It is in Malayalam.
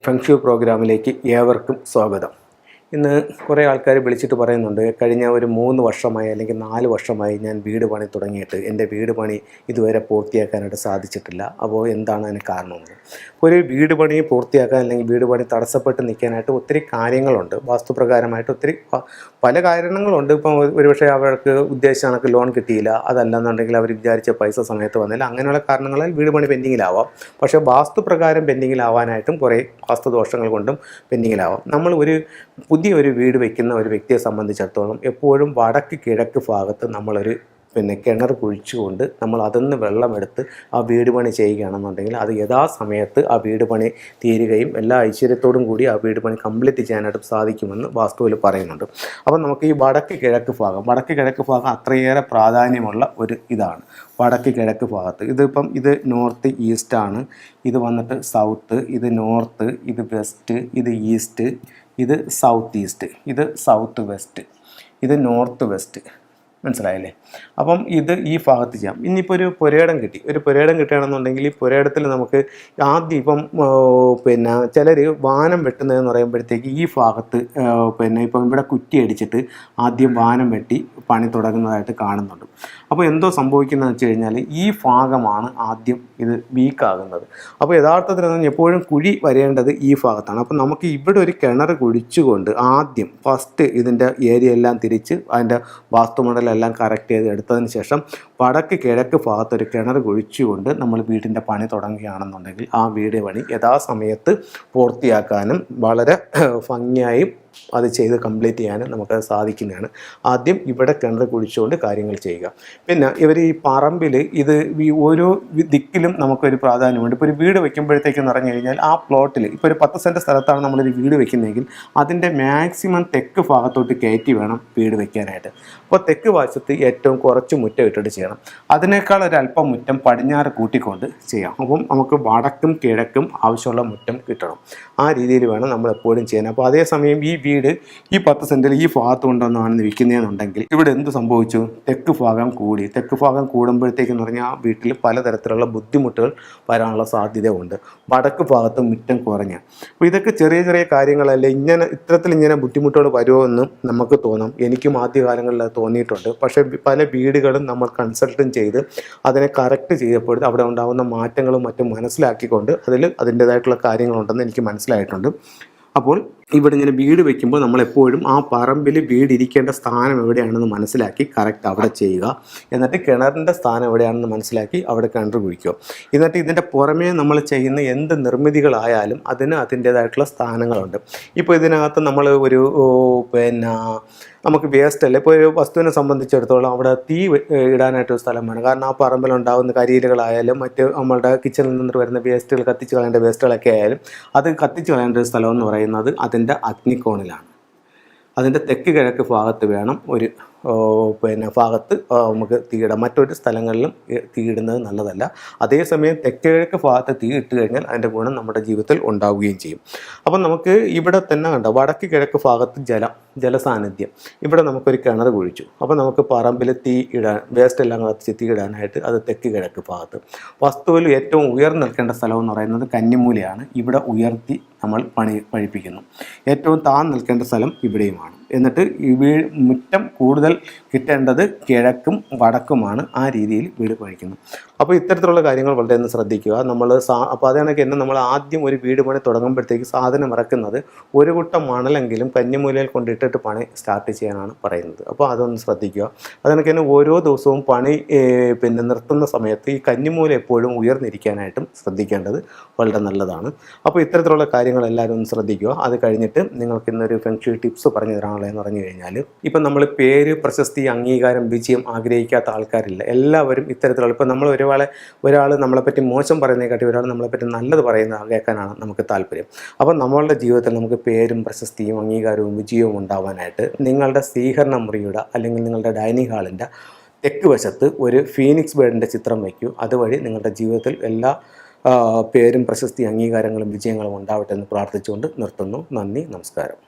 ഫെങ്ഷു പ്രോഗ്രാമിലേക്ക് ഏവർക്കും സ്വാഗതം. ഇന്ന് കുറേ ആൾക്കാർ വിളിച്ചിട്ട് പറയുന്നുണ്ട്, കഴിഞ്ഞ ഒരു 3 വർഷമായി അല്ലെങ്കിൽ 4 വർഷമായി ഞാൻ വീട് പണി തുടങ്ങിയിട്ട് എൻ്റെ വീട് പണി ഇതുവരെ പൂർത്തിയാക്കാനായിട്ട് സാധിച്ചിട്ടില്ല. അപ്പോൾ എന്താണ് അതിന് കാരണമെന്ന്? ഒരു വീട് പണി പൂർത്തിയാക്കാൻ അല്ലെങ്കിൽ വീട് പണി തടസ്സപ്പെട്ട് നിൽക്കാനായിട്ട് ഒത്തിരി കാര്യങ്ങളുണ്ട്. വാസ്തുപ്രകാരമായിട്ട് ഒത്തിരി പല കാരണങ്ങളുണ്ട്. ഇപ്പം ഒരുപക്ഷെ അവർക്ക് ഉദ്ദേശിച്ച കണക്ക് ലോൺ കിട്ടിയില്ല, അതല്ലെന്നുണ്ടെങ്കിൽ അവർ വിചാരിച്ച പൈസ സമയത്ത് വന്നില്ല, അങ്ങനെയുള്ള കാരണങ്ങളാൽ വീട് പണി പെൻഡിങ്ങിലാവാം. പക്ഷേ വാസ്തുപ്രകാരം പെൻഡിങ്ങിലാവാനായിട്ടും കുറേ വാസ്തുദോഷങ്ങൾ കൊണ്ടും പെൻഡിങ്ങിലാവാം. നമ്മൾ പുതിയൊരു വീട് വയ്ക്കുന്ന ഒരു വ്യക്തിയെ സംബന്ധിച്ചിടത്തോളം എപ്പോഴും വടക്ക് കിഴക്ക് ഭാഗത്ത് നമ്മളൊരു കിണർ കുഴിച്ചുകൊണ്ട് നമ്മൾ അതിൽ വെള്ളമെടുത്ത് ആ വീട് പണി ചെയ്യുകയാണെന്നുണ്ടെങ്കിൽ അത് യഥാസമയത്ത് ആ വീട് പണി തീരുകയും എല്ലാ ഐശ്വര്യത്തോടും കൂടി ആ വീട് പണി കംപ്ലീറ്റ് ചെയ്യാനായിട്ട് സാധിക്കുമെന്ന് വാസ്തുവിൽ പറയുന്നുണ്ട്. അപ്പം നമുക്ക് ഈ വടക്ക് കിഴക്ക് ഭാഗം അത്രയേറെ പ്രാധാന്യമുള്ള ഒരു ഇതാണ്. വടക്ക് കിഴക്ക് ഭാഗത്ത് ഇത് നോർത്ത് ഈസ്റ്റാണ്, ഇത് വന്നിട്ട് സൗത്ത്, ഇത് നോർത്ത്, ഇത് വെസ്റ്റ്, ഇത് ഈസ്റ്റ്, ഇത് സൗത്ത് ഈസ്റ്റ്, ഇത് സൗത്ത് വെസ്റ്റ്, ഇത് നോർത്ത് വെസ്റ്റ്. മനസ്സിലായില്ലേ? അപ്പം ഇത് ഈ ഭാഗത്ത് ചെയ്യാം. ഇനിയിപ്പോൾ ഒരു പുരയിടം കിട്ടുകയാണെന്നുണ്ടെങ്കിൽ ഈ പുരയിടത്തിൽ നമുക്ക് ആദ്യം ചിലർ വാനം വെട്ടുന്നതെന്ന് പറയുമ്പോഴത്തേക്ക് ഈ ഭാഗത്ത് ഇപ്പം ഇവിടെ കുറ്റി അടിച്ചിട്ട് ആദ്യം വാനം വെട്ടി പണി തുടങ്ങുന്നതായിട്ട് കാണുന്നുണ്ട്. അപ്പോൾ എന്തോ സംഭവിക്കുന്നതെന്ന് വെച്ച് കഴിഞ്ഞാൽ ഈ ഭാഗമാണ് ആദ്യം ഇത് വീക്കാകുന്നത്. അപ്പോൾ യഥാർത്ഥത്തിൽ എപ്പോഴും കുഴി വരേണ്ടത് ഈ ഭാഗത്താണ്. അപ്പോൾ നമുക്ക് ഇവിടെ ഒരു കിണർ കുഴിച്ചുകൊണ്ട് ആദ്യം ഫസ്റ്റ് ഇതിൻ്റെ ഏരിയ എല്ലാം തിരിച്ച് അതിൻ്റെ വാസ്തുമണ്ഡലം കറക്റ്റ് ചെയ്ത് എടുത്തതിന് ശേഷം വടക്ക് കിഴക്ക് ഭാഗത്തൊരു കിണർ കുഴിച്ചുകൊണ്ട് നമ്മൾ വീടിൻ്റെ പണി തുടങ്ങുകയാണെന്നുണ്ടെങ്കിൽ ആ വീട് പണി യഥാസമയത്ത് പൂർത്തിയാക്കാനും വളരെ ഭംഗിയായും അത് ചെയ്ത് കംപ്ലീറ്റ് ചെയ്യാനും നമുക്ക് സാധിക്കുന്നതാണ്. ആദ്യം ഇവിടെ കിണർ കുഴിച്ചുകൊണ്ട് കാര്യങ്ങൾ ചെയ്യുക. പിന്നെ ഇവർ ഈ പറമ്പിൽ ഇത് ഓരോ ദിക്കിലും നമുക്കൊരു പ്രാധാന്യമുണ്ട്. ഇപ്പോൾ ഒരു വീട് വയ്ക്കുമ്പോഴത്തേക്കെന്ന് പറഞ്ഞു കഴിഞ്ഞാൽ ആ പ്ലോട്ടിൽ ഇപ്പോൾ ഒരു 10 സെൻറ്റ് സ്ഥലത്താണ് നമ്മളൊരു വീട് വയ്ക്കുന്നതെങ്കിൽ അതിൻ്റെ മാക്സിമം തെക്ക് ഭാഗത്തോട്ട് കയറ്റി വേണം വീട് വയ്ക്കാനായിട്ട്. അപ്പോൾ തെക്ക് വശത്ത് ഏറ്റവും കുറച്ച് മുറ്റം ഇട്ടിട്ട് ചെയ്യണം. അതിനേക്കാൾ ഒരല്പം മുറ്റം പടിഞ്ഞാറ് കൂട്ടിക്കൊണ്ട് ചെയ്യാം. അപ്പം നമുക്ക് വടക്കും കിഴക്കും ആവശ്യമുള്ള മുറ്റം കിട്ടണം. ആ രീതിയിൽ വേണം നമ്മൾ എപ്പോഴും ചെയ്യാൻ. അപ്പോൾ അതേസമയം ഈ വീട് ഈ 10 സെൻറ്റിൽ ഈ ഭാഗത്ത് കൊണ്ടുവന്നാണ് വിൽക്കുന്നതെന്നുണ്ടെങ്കിൽ ഇവിടെ എന്ത് സംഭവിച്ചു? തെക്ക് ഭാഗം കൂടുമ്പോഴത്തേക്കെന്ന് പറഞ്ഞാൽ ആ വീട്ടിൽ പലതരത്തിലുള്ള ബുദ്ധിമുട്ടുകൾ വരാനുള്ള സാധ്യത ഉണ്ട്. വടക്ക് ഭാഗത്ത് മുറ്റം കുറഞ്ഞ. അപ്പോൾ ഇതൊക്കെ ചെറിയ ചെറിയ കാര്യങ്ങളല്ലേ. ഇത്തരത്തിൽ ബുദ്ധിമുട്ടുകൾ വരുമോ എന്ന് നമുക്ക് തോന്നാം. എനിക്കും ആദ്യകാലങ്ങളിൽ അത് തോന്നിയിട്ടുണ്ട്. പക്ഷേ പല വീടുകളും നമ്മൾ കൺസൾട്ടും ചെയ്ത് അതിനെ കറക്റ്റ് ചെയ്യപ്പെടും അവിടെ ഉണ്ടാകുന്ന മാറ്റങ്ങളും മറ്റും മനസ്സിലാക്കിക്കൊണ്ട് അതിൻ്റേതായിട്ടുള്ള കാര്യങ്ങളുണ്ടെന്ന് എനിക്ക് മനസ്സിലായിട്ടുണ്ട്. അപ്പോൾ ഇവിടെ ഇങ്ങനെ വീട് വയ്ക്കുമ്പോൾ നമ്മളെപ്പോഴും ആ പറമ്പിൽ വീടിരിക്കേണ്ട സ്ഥാനം എവിടെയാണെന്ന് മനസ്സിലാക്കി കറക്റ്റ് അവിടെ ചെയ്യുക. എന്നിട്ട് കിണറിൻ്റെ സ്ഥാനം എവിടെയാണെന്ന് മനസ്സിലാക്കി അവിടെ കിണർ കുഴിക്കുക. എന്നിട്ട് ഇതിൻ്റെ പുറമേ നമ്മൾ ചെയ്യുന്ന എന്ത് നിർമ്മിതികളായാലും അതിന് അതിൻ്റേതായിട്ടുള്ള സ്ഥാനങ്ങളുണ്ട്. ഇപ്പോൾ ഇതിനകത്ത് നമ്മൾ നമുക്ക് വേസ്റ്റ് അല്ല, ഇപ്പോൾ ഒരു വസ്തുവിനെ സംബന്ധിച്ചിടത്തോളം അവിടെ തീ ഇടാനായിട്ടൊരു സ്ഥലം വേണം. കാരണം ആ പറമ്പിലുണ്ടാകുന്ന കരിയിലുകളായാലും മറ്റ് നമ്മളുടെ കിച്ചണിൽ നിന്ന് വരുന്ന വേസ്റ്റുകൾ, കത്തിച്ച് കളയേണ്ട വേസ്റ്റുകളൊക്കെ ആയാലും അത് കത്തിച്ച് കളയേണ്ട ഒരു സ്ഥലം എന്ന് പറയുന്നത് അതിൻ്റെ അഗ്നികോണിലാണ്. അതിൻ്റെ തെക്ക് കിഴക്ക് ഭാഗത്ത് വേണം ഒരു ഭാഗത്ത് നമുക്ക് തീയിടാം. മറ്റൊരു സ്ഥലങ്ങളിലും തീയിടുന്നത് നല്ലതല്ല. അതേസമയം തെക്ക് കിഴക്ക് ഭാഗത്ത് തീ ഇട്ട് കഴിഞ്ഞാൽ അതിൻ്റെ ഗുണം നമ്മുടെ ജീവിതത്തിൽ ഉണ്ടാവുകയും ചെയ്യും. അപ്പം നമുക്ക് ഇവിടെ തന്നെ കണ്ട വടക്ക് കിഴക്ക് ഭാഗത്ത് ജലസാന്നിധ്യം. ഇവിടെ നമുക്കൊരു കിണർ കുഴിച്ചു. അപ്പോൾ നമുക്ക് പറമ്പിൽ തീ ഇടാൻ, വേസ്റ്റ് എല്ലാം കത്തിച്ച് തീ ഇടാനായിട്ട് അത് തെക്ക് കിഴക്ക് ഭാഗത്ത്. വസ്തുവിൽ ഏറ്റവും ഉയർന്നു നിൽക്കേണ്ട സ്ഥലം എന്ന് പറയുന്നത് കന്നിമൂലയാണ്. ഇവിടെ ഉയർത്തി നമ്മൾ പഴിപ്പിക്കുന്നു. ഏറ്റവും താഴ്ന്നു നിൽക്കേണ്ട സ്ഥലം ഇവിടെയുമാണ്. എന്നിട്ട് മുറ്റം കൂടുതൽ കിട്ടേണ്ടത് കിഴക്കും വടക്കുമാണ്. ആ രീതിയിൽ വീട് പണിക്കുന്നു. അപ്പോൾ ഇത്തരത്തിലുള്ള കാര്യങ്ങൾ വളരെ ഒന്ന് ശ്രദ്ധിക്കുക. അപ്പോൾ അതാണെങ്കിൽ നമ്മൾ ആദ്യം ഒരു വീട് പണി തുടങ്ങുമ്പോഴത്തേക്ക് സാധനം ഇറക്കുന്നത് ഒരു കുട്ടം മണലെങ്കിലും കന്നിമൂലയിൽ കൊണ്ടിട്ടിട്ട് പണി സ്റ്റാർട്ട് ചെയ്യാനാണ് പറയുന്നത്. അപ്പോൾ അതൊന്ന് ശ്രദ്ധിക്കുക. അതാണെങ്കിൽ ഓരോ ദിവസവും പണി നിർത്തുന്ന സമയത്ത് ഈ കന്നിമൂല എപ്പോഴും ഉയർന്നിരിക്കാനായിട്ടും ശ്രദ്ധിക്കേണ്ടത് വളരെ നല്ലതാണ്. അപ്പോൾ ഇത്തരത്തിലുള്ള കാര്യങ്ങൾ എല്ലാവരും ഒന്ന് ശ്രദ്ധിക്കുക. അത് കഴിഞ്ഞിട്ട് നിങ്ങൾക്ക് ഇന്നൊരു ഫെങ്ഷു ടിപ്സ് പറഞ്ഞു തരാനുള്ളതെന്ന് പറഞ്ഞു കഴിഞ്ഞാൽ, ഇപ്പം നമ്മൾ പേര്, പ്രശസ്തി, അംഗീകാരം, വിജയം ആഗ്രഹിക്കാത്ത ആൾക്കാരില്ല. എല്ലാവരും ഇത്തരത്തിലുള്ള, ഇപ്പം നമ്മൾ ഒരാൾ നമ്മളെപ്പറ്റി മോശം പറയുന്നതിനെക്കാട്ടി ഒരാൾ നമ്മളെപ്പറ്റി നല്ലത് കേൾക്കാനാണ് നമുക്ക് താല്പര്യം. അപ്പം നമ്മളുടെ ജീവിതത്തിൽ നമുക്ക് പേരും പ്രശസ്തിയും അംഗീകാരവും വിജയവും ഉണ്ടാവാനായിട്ട് നിങ്ങളുടെ സ്വീകരണ മുറിയുടെ അല്ലെങ്കിൽ നിങ്ങളുടെ ഡൈനിങ് ഹാളിൻ്റെ തെക്ക് വശത്ത് ഒരു ഫീനിക്സ് ബേർഡിൻ്റെ ചിത്രം വയ്ക്കൂ. അതുവഴി നിങ്ങളുടെ ജീവിതത്തിൽ എല്ലാ പേരും പ്രശസ്തി, അംഗീകാരങ്ങളും വിജയങ്ങളും ഉണ്ടാവട്ടെ എന്ന് പ്രാർത്ഥിച്ചുകൊണ്ട് നിർത്തുന്നു. നന്ദി, നമസ്കാരം.